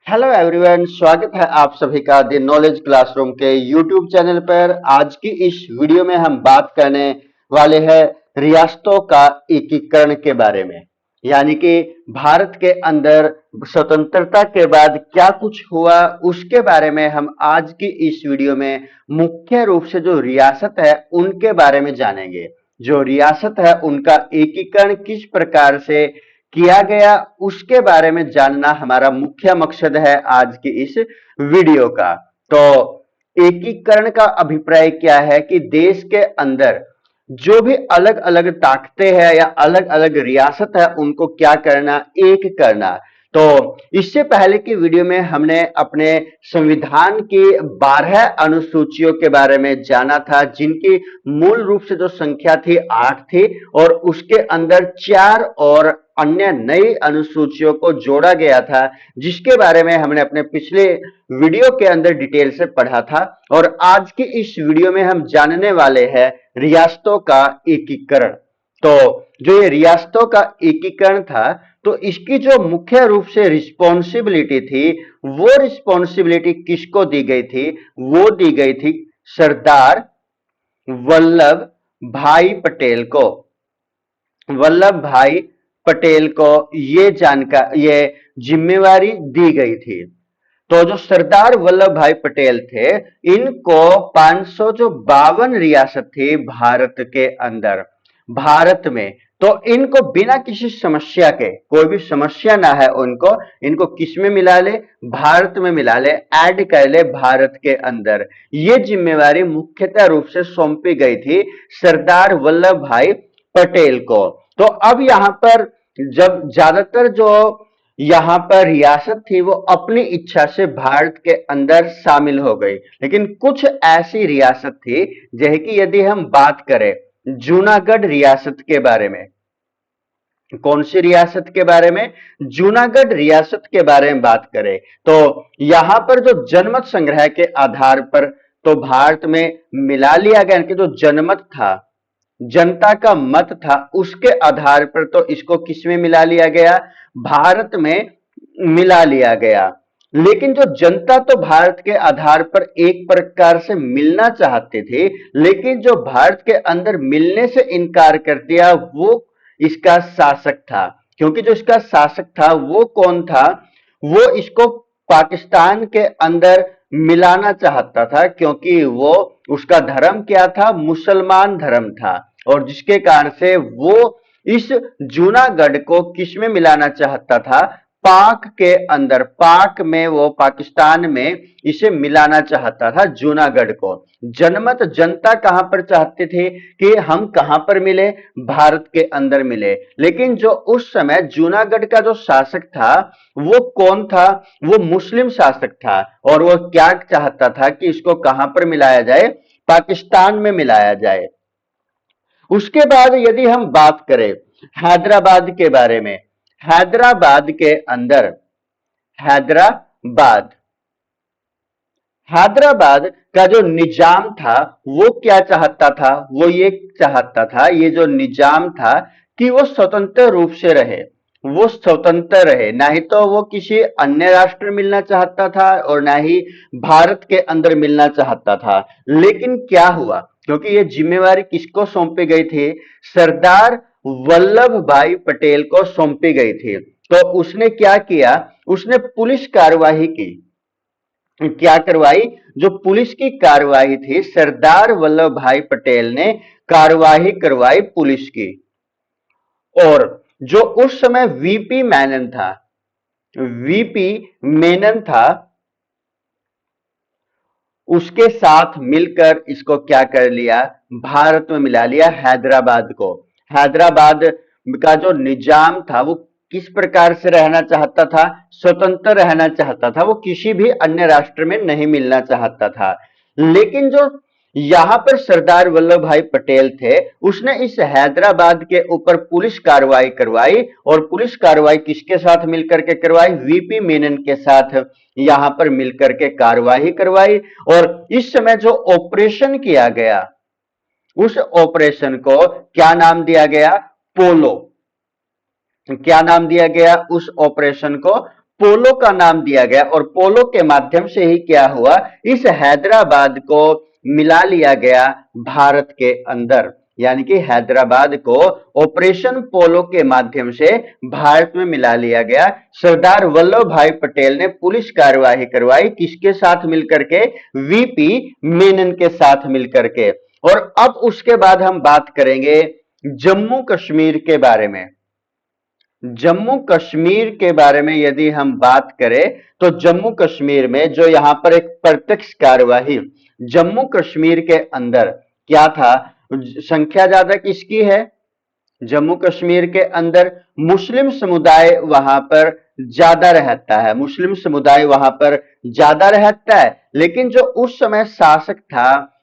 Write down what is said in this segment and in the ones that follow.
Hello everyone, स्वागत है आप सभी का द नॉलेज क्लासरूम के यूट्यूब चैनल पर। आज की इस वीडियो में हम बात करने वाले हैं रियासतों का एकीकरण के बारे में। यानी कि भारत के अंदर स्वतंत्रता के बाद क्या कुछ हुआ उसके बारे में हम आज की इस वीडियो में मुख्य रूप से जो रियासत है उनके बारे में जानेंगे। जो रियासत है उनका एकीकरण किस प्रकार से किया गया उसके बारे में जानना हमारा मुख्य मकसद है आज की इस वीडियो का। तो एकीकरण का अभिप्राय क्या है कि देश के अंदर जो भी अलग अलग ताकतें हैं या अलग अलग रियासत है उनको क्या करना, एक करना। तो इससे पहले की वीडियो में हमने अपने संविधान की 12 अनुसूचियों के बारे में जाना था, जिनकी मूल रूप से जो संख्या थी 8 थी और उसके अंदर 4 और अन्य नई अनुसूचियों को जोड़ा गया था, जिसके बारे में हमने अपने पिछले वीडियो के अंदर डिटेल से पढ़ा था। और आज की इस वीडियो में हम जानने वाले हैं रियासतों का एकीकरण। तो जो ये रियासतों का एकीकरण था, तो इसकी जो मुख्य रूप से रिस्पॉन्सिबिलिटी थी, वो रिस्पॉन्सिबिलिटी किसको दी गई थी? वो दी गई थी सरदार वल्लभ भाई पटेल को। वल्लभ भाई पटेल को ये जिम्मेवारी दी गई थी। तो जो सरदार वल्लभ भाई पटेल थे, इनको 500 जो 52 रियासत थी भारत के अंदर, भारत में, तो इनको बिना किसी समस्या के, कोई भी समस्या ना है उनको, इनको किस में मिला ले? भारत में मिला ले, ऐड कर ले भारत के अंदर। ये जिम्मेवारी मुख्यतः रूप से सौंपी गई थी सरदार वल्लभ भाई पटेल को। तो अब यहां पर जब ज्यादातर जो यहां पर रियासत थी वो अपनी इच्छा से भारत के अंदर शामिल हो गई, लेकिन कुछ ऐसी रियासत थी, जैसे कि यदि हम बात करें जूनागढ़ रियासत के बारे में। कौन सी रियासत के बारे में? जूनागढ़ रियासत के बारे में बात करें तो यहां पर जो जनमत संग्रह के आधार पर तो भारत में मिला लिया गया कि जो जनमत था, जनता का मत था, उसके आधार पर तो इसको किसमें मिला लिया गया? भारत में मिला लिया गया। लेकिन जो जनता तो भारत के आधार पर एक प्रकार से मिलना चाहते थे, लेकिन जो भारत के अंदर मिलने से इनकार कर दिया वो इसका शासक था। क्योंकि जो इसका शासक था वो कौन था? वो इसको पाकिस्तान के अंदर मिलाना चाहता था, क्योंकि वो उसका धर्म क्या था? मुसलमान धर्म था। और जिसके कारण से वो इस जूनागढ़ को किसमें मिलाना चाहता था? पाक के अंदर, पाक में, वो पाकिस्तान में इसे मिलाना चाहता था जूनागढ़ को। जनमत, जनता कहां पर चाहते थे कि हम कहां पर मिले? भारत के अंदर मिले। लेकिन जो उस समय जूनागढ़ का जो शासक था वो कौन था? वो मुस्लिम शासक था। और वो क्या चाहता था कि इसको कहां पर मिलाया जाए? पाकिस्तान में मिलाया जाए। उसके बाद यदि हम बात करें हैदराबाद के बारे में, हैदराबाद के अंदर, हैदराबाद हैदराबाद का जो निजाम था वो क्या चाहता था? वो ये चाहता था, ये जो निजाम था, कि वो स्वतंत्र रूप से रहे, वो स्वतंत्र रहे, ना ही तो वो किसी अन्य राष्ट्र मिलना चाहता था और ना ही भारत के अंदर मिलना चाहता था। लेकिन क्या हुआ? क्योंकि ये जिम्मेवारी किसको सौंपी गई थी? सरदार वल्लभ भाई पटेल को सौंपी गई थी। तो उसने क्या किया? उसने पुलिस कार्यवाही की। क्या करवाई? जो पुलिस की कार्यवाही थी, सरदार वल्लभ भाई पटेल ने कार्यवाही करवाई पुलिस की। और जो उस समय वीपी मेनन था, वीपी मेनन था, उसके साथ मिलकर इसको क्या कर लिया? भारत में मिला लिया हैदराबाद को। हैदराबाद का जो निजाम था वो किस प्रकार से रहना चाहता था? स्वतंत्र रहना चाहता था, वो किसी भी अन्य राष्ट्र में नहीं मिलना चाहता था। लेकिन जो यहां पर सरदार वल्लभ भाई पटेल थे, उसने इस हैदराबाद के ऊपर पुलिस कार्रवाई करवाई। और पुलिस कार्रवाई किसके साथ मिलकर के करवाई? वीपी मेनन के साथ यहां पर मिलकर के कार्रवाई करवाई। और इस समय जो ऑपरेशन किया गया, उस ऑपरेशन को क्या नाम दिया गया? पोलो। क्या नाम दिया गया उस ऑपरेशन को? पोलो का नाम दिया गया और पोलो के माध्यम से ही क्या हुआ, इस हैदराबाद को मिला लिया गया भारत के अंदर। यानी कि हैदराबाद को ऑपरेशन पोलो के माध्यम से भारत में मिला लिया गया। सरदार वल्लभ भाई पटेल ने पुलिस कार्यवाही करवाई, किसके साथ मिलकर के, वीपी मेनन के साथ मिलकर के। और अब उसके बाद हम बात करेंगे जम्मू कश्मीर के बारे में। जम्मू कश्मीर के बारे में यदि हम बात करें तो जम्मू कश्मीर में जो यहां पर एक प्रत्यक्ष कार्यवाही जम्मू कश्मीर के अंदर क्या था, संख्या ज्यादा किसकी है, जम्मू कश्मीर के अंदर मुस्लिम समुदाय वहां पर ज्यादा रहता है, मुस्लिम समुदाय वहां पर ज्यादा रहता है। लेकिन जो उस समय शासक था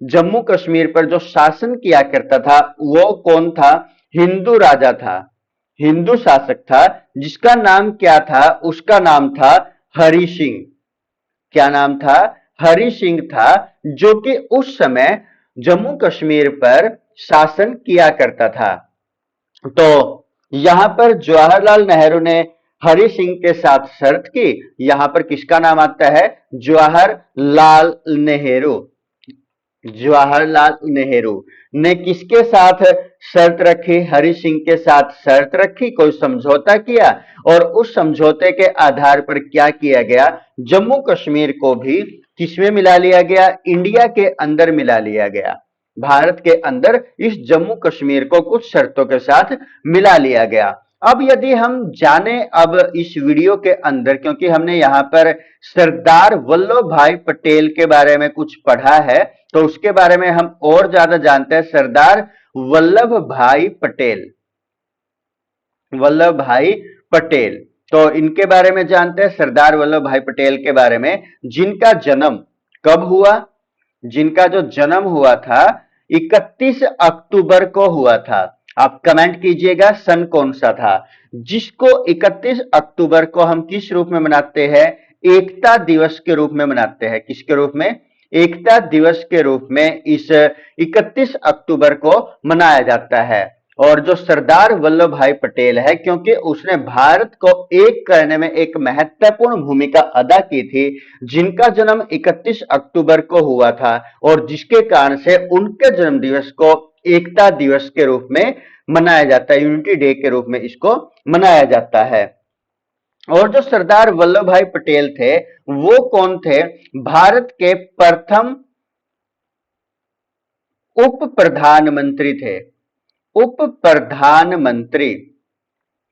जम्मू कश्मीर पर, जो शासन किया करता था, वो कौन था, हिंदू राजा था, हिंदू शासक था, जिसका नाम क्या था, उसका नाम था हरि सिंह। क्या नाम था, हरि सिंह था, जो कि उस समय जम्मू कश्मीर पर शासन किया करता था। तो यहां पर जवाहरलाल नेहरू ने हरि सिंह के साथ शर्त की। यहां पर किसका नाम आता है, जवाहरलाल नेहरू। जवाहरलाल नेहरू ने किसके साथ शर्त रखी, हरि सिंह के साथ शर्त रखी, कोई समझौता किया और उस समझौते के आधार पर क्या किया गया, जम्मू कश्मीर को भी किसमें मिला लिया गया, इंडिया के अंदर मिला लिया गया। भारत के अंदर इस जम्मू कश्मीर को कुछ शर्तों के साथ मिला लिया गया। अब यदि हम जाने अब इस वीडियो के अंदर, क्योंकि हमने यहां पर सरदार वल्लभ भाई पटेल के बारे में कुछ पढ़ा है, तो उसके बारे में हम और ज्यादा जानते हैं। सरदार वल्लभ भाई पटेल, वल्लभ भाई पटेल, तो इनके बारे में जानते हैं, सरदार वल्लभ भाई पटेल के बारे में, जिनका जन्म कब हुआ, जिनका जो जन्म हुआ था 31 अक्टूबर को हुआ था। आप कमेंट कीजिएगा सन कौन सा था, जिसको 31 अक्टूबर को हम किस रूप में मनाते हैं, एकता दिवस के रूप में मनाते हैं। किसके रूप में, एकता दिवस के रूप में इस 31 अक्टूबर को मनाया जाता है। और जो सरदार वल्लभ भाई पटेल है, क्योंकि उसने भारत को एक करने में एक महत्वपूर्ण भूमिका अदा की थी, जिनका जन्म 31 अक्टूबर को हुआ था और जिसके कारण से उनके जन्म दिवस को एकता दिवस के रूप में मनाया जाता है, यूनिटी डे के रूप में इसको मनाया जाता है। और जो सरदार वल्लभ भाई पटेल थे वो कौन थे, भारत के प्रथम उप प्रधानमंत्री थे। उप प्रधानमंत्री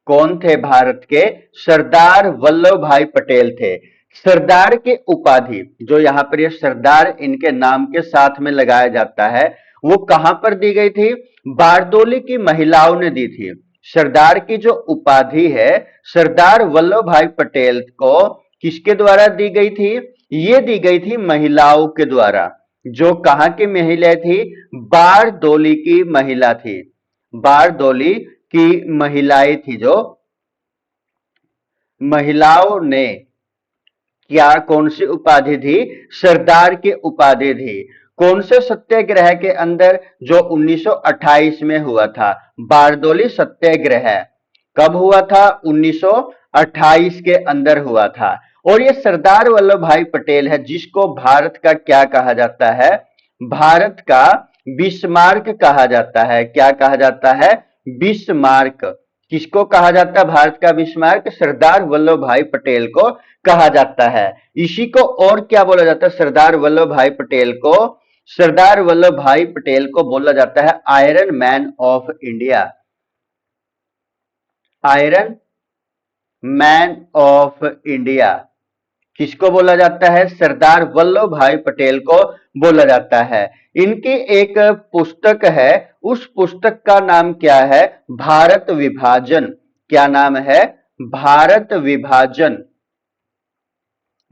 कौन थे भारत के, सरदार वल्लभ भाई पटेल थे। सरदार की उपाधि जो यहां पर ये सरदार इनके नाम के साथ में लगाया जाता है, वो कहां पर दी गई थी, बारदोली की महिलाओं ने दी थी। सरदार की जो उपाधि है सरदार वल्लभ भाई पटेल को किसके द्वारा दी गई थी, ये दी गई थी महिलाओं के द्वारा। जो कहां की महिला थी, बारदोली की महिला थी, बारदोली की महिलाएं थी, जो महिलाओं ने क्या कौन सी उपाधि थी, सरदार की उपाधि थी। कौन से सत्याग्रह के अंदर, जो 1928 में हुआ था, बारदोली सत्याग्रह कब हुआ था, 1928 के अंदर हुआ था। और ये सरदार वल्लभ भाई पटेल है, जिसको भारत का क्या कहा जाता है, भारत का बिस्मार्क कहा जाता है। क्या कहा जाता है, बिस्मार्क। किसको कहा जाता है भारत का बिस्मार्क, सरदार वल्लभ भाई पटेल को कहा जाता है। इसी को और क्या बोला जाता है, सरदार वल्लभ भाई पटेल को, सरदार वल्लभ भाई पटेल को बोला जाता है iron man of India, iron man of India. किसको बोला जाता है, सरदार वल्लभ भाई पटेल को बोला जाता है। इनकी एक पुस्तक है, उस पुस्तक का नाम क्या है, भारत विभाजन। क्या नाम है, भारत विभाजन।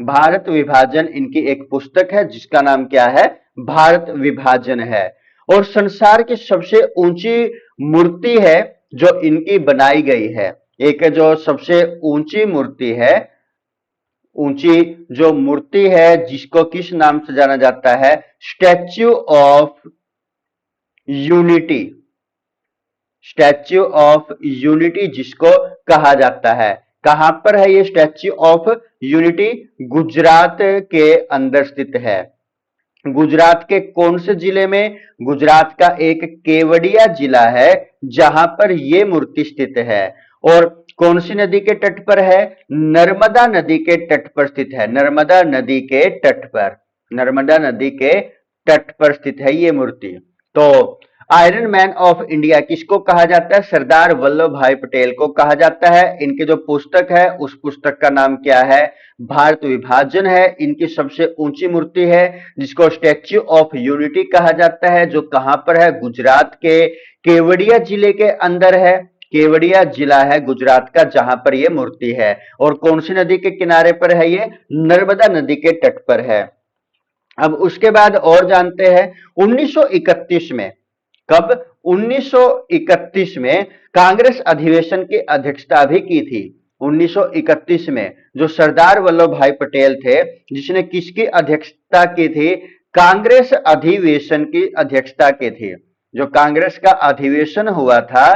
भारत विभाजन इनकी एक पुस्तक है जिसका नाम क्या है, भारत विभाजन है। और संसार की सबसे ऊंची मूर्ति है जो इनकी बनाई गई है, एक जो सबसे ऊंची मूर्ति है, ऊंची जो मूर्ति है जिसको किस नाम से जाना जाता है, statue of unity, statue of unity जिसको कहा जाता है। कहां पर है ये स्टैच्यू ऑफ यूनिटी? गुजरात के अंदर स्थित है। गुजरात के कौन से जिले में? गुजरात का एक केवड़िया जिला है जहां पर यह मूर्ति स्थित है। और कौन सी नदी के तट पर है? नर्मदा नदी के तट पर स्थित है। नर्मदा नदी के तट पर, नर्मदा नदी के तट पर स्थित है ये मूर्ति। तो आयरन मैन ऑफ इंडिया किसको कहा जाता है? सरदार वल्लभ भाई पटेल को कहा जाता है। इनकी जो पुस्तक है उस पुस्तक का नाम क्या है? भारत विभाजन है। इनकी सबसे ऊंची मूर्ति है जिसको स्टैच्यू ऑफ यूनिटी कहा जाता है, जो कहां पर है? गुजरात के केवड़िया जिले के अंदर है। केवड़िया जिला है गुजरात का जहां पर यह मूर्ति है। और कौन सी नदी के किनारे पर है ये? नर्मदा नदी के तट पर है। अब उसके बाद और जानते हैं 1931 में, कब? 1931 में कांग्रेस अधिवेशन की अध्यक्षता भी की थी। 1931 में जो सरदार वल्लभ भाई पटेल थे, जिसने किसकी अध्यक्षता की थी? कांग्रेस अधिवेशन की अध्यक्षता की थी। जो कांग्रेस का अधिवेशन हुआ था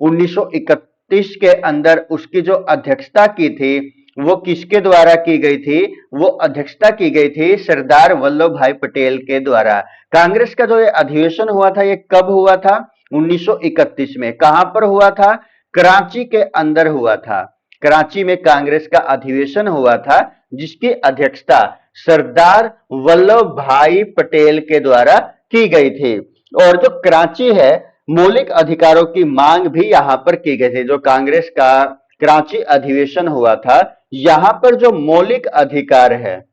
1931 के अंदर, उसकी जो अध्यक्षता की थी वो किसके द्वारा की गई थी? वो अध्यक्षता की गई थी सरदार वल्लभ भाई पटेल के द्वारा। कांग्रेस का जो ये अधिवेशन हुआ था ये कब हुआ था? 1931 में। कहां पर हुआ था? कराची के अंदर हुआ था। कराची में कांग्रेस का अधिवेशन हुआ था जिसकी अध्यक्षता सरदार वल्लभ भाई पटेल के द्वारा की गई थी। और जो कराची है, मौलिक अधिकारों की मांग भी यहां पर की गई थी। जो कांग्रेस का कराची अधिवेशन हुआ था, यहां पर जो मौलिक अधिकार है,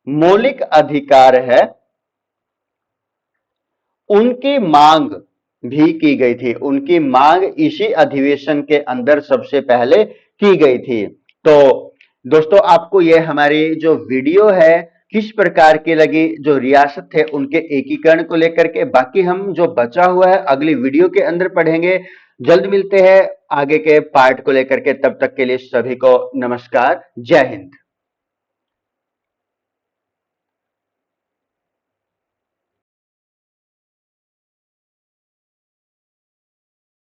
मौलिक अधिकार है, उनकी मांग भी की गई थी। उनकी मांग इसी अधिवेशन के अंदर सबसे पहले की गई थी। तो दोस्तों, आपको यह हमारी जो वीडियो है किस प्रकार की लगी, जो रियासत है उनके एकीकरण को लेकर के? बाकी हम जो बचा हुआ है अगली वीडियो के अंदर पढ़ेंगे। जल्द मिलते हैं आगे के पार्ट को लेकर के। तब तक के लिए सभी को नमस्कार, जय हिंद।